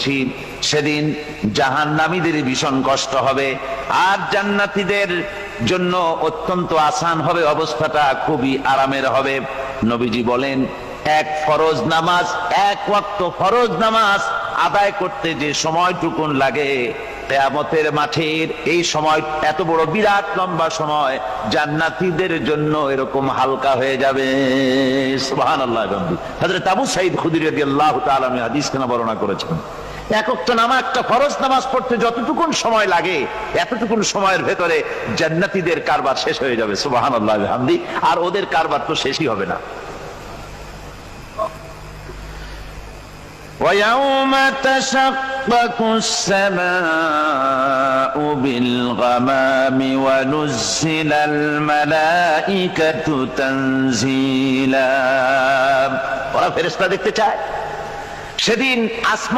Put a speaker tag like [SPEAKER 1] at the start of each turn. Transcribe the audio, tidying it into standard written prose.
[SPEAKER 1] বলছি, সেদিন জাহান্নামীদের ভীষণ কষ্ট হবে, আর জান্নাতীদের জন্য অত্যন্ত আসান হবে, অবস্থাটা খুবই আরামের হবে। নবীজি বলেন, এক ফরজ নামাজ, এক ওয়াক্ত ফরজ নামাজ আদায় করতে যে সময়টুকুন লাগে, কিয়ামতের মাঠের এই সময়, এত বড় বিরাট লম্বা সময়, জান্নাতীদের জন্য এরকম হালকা হয়ে যাবে। সুবহানাল্লাহ। হযরত আবু সাঈদ খুদরী রাদিয়াল্লাহু তাআলা আনহু হাদিস কেন বর্ণনা করেছেন, এক ওয়াক্ত নামাজ, একটা ফরজ নামাজ পড়তে যতটুকুন সময় লাগে, এতটুকুন সময়ের ভেতরে জান্নাতীদের কারবার শেষ হয়ে যাবে। সুবহানাল্লাহ বিহামদি। আর ওদের কারবার তো শেষই হবে না। وَيَوْمَ تَشَقَّقُ السَّمَاءُ بِالْغَمَامِ وَنُزِّلَ الْمَلَائِكَةُ تَنزِيلًا। ওরা ফেরেশতা দেখতে চায়। সেদিন আসমান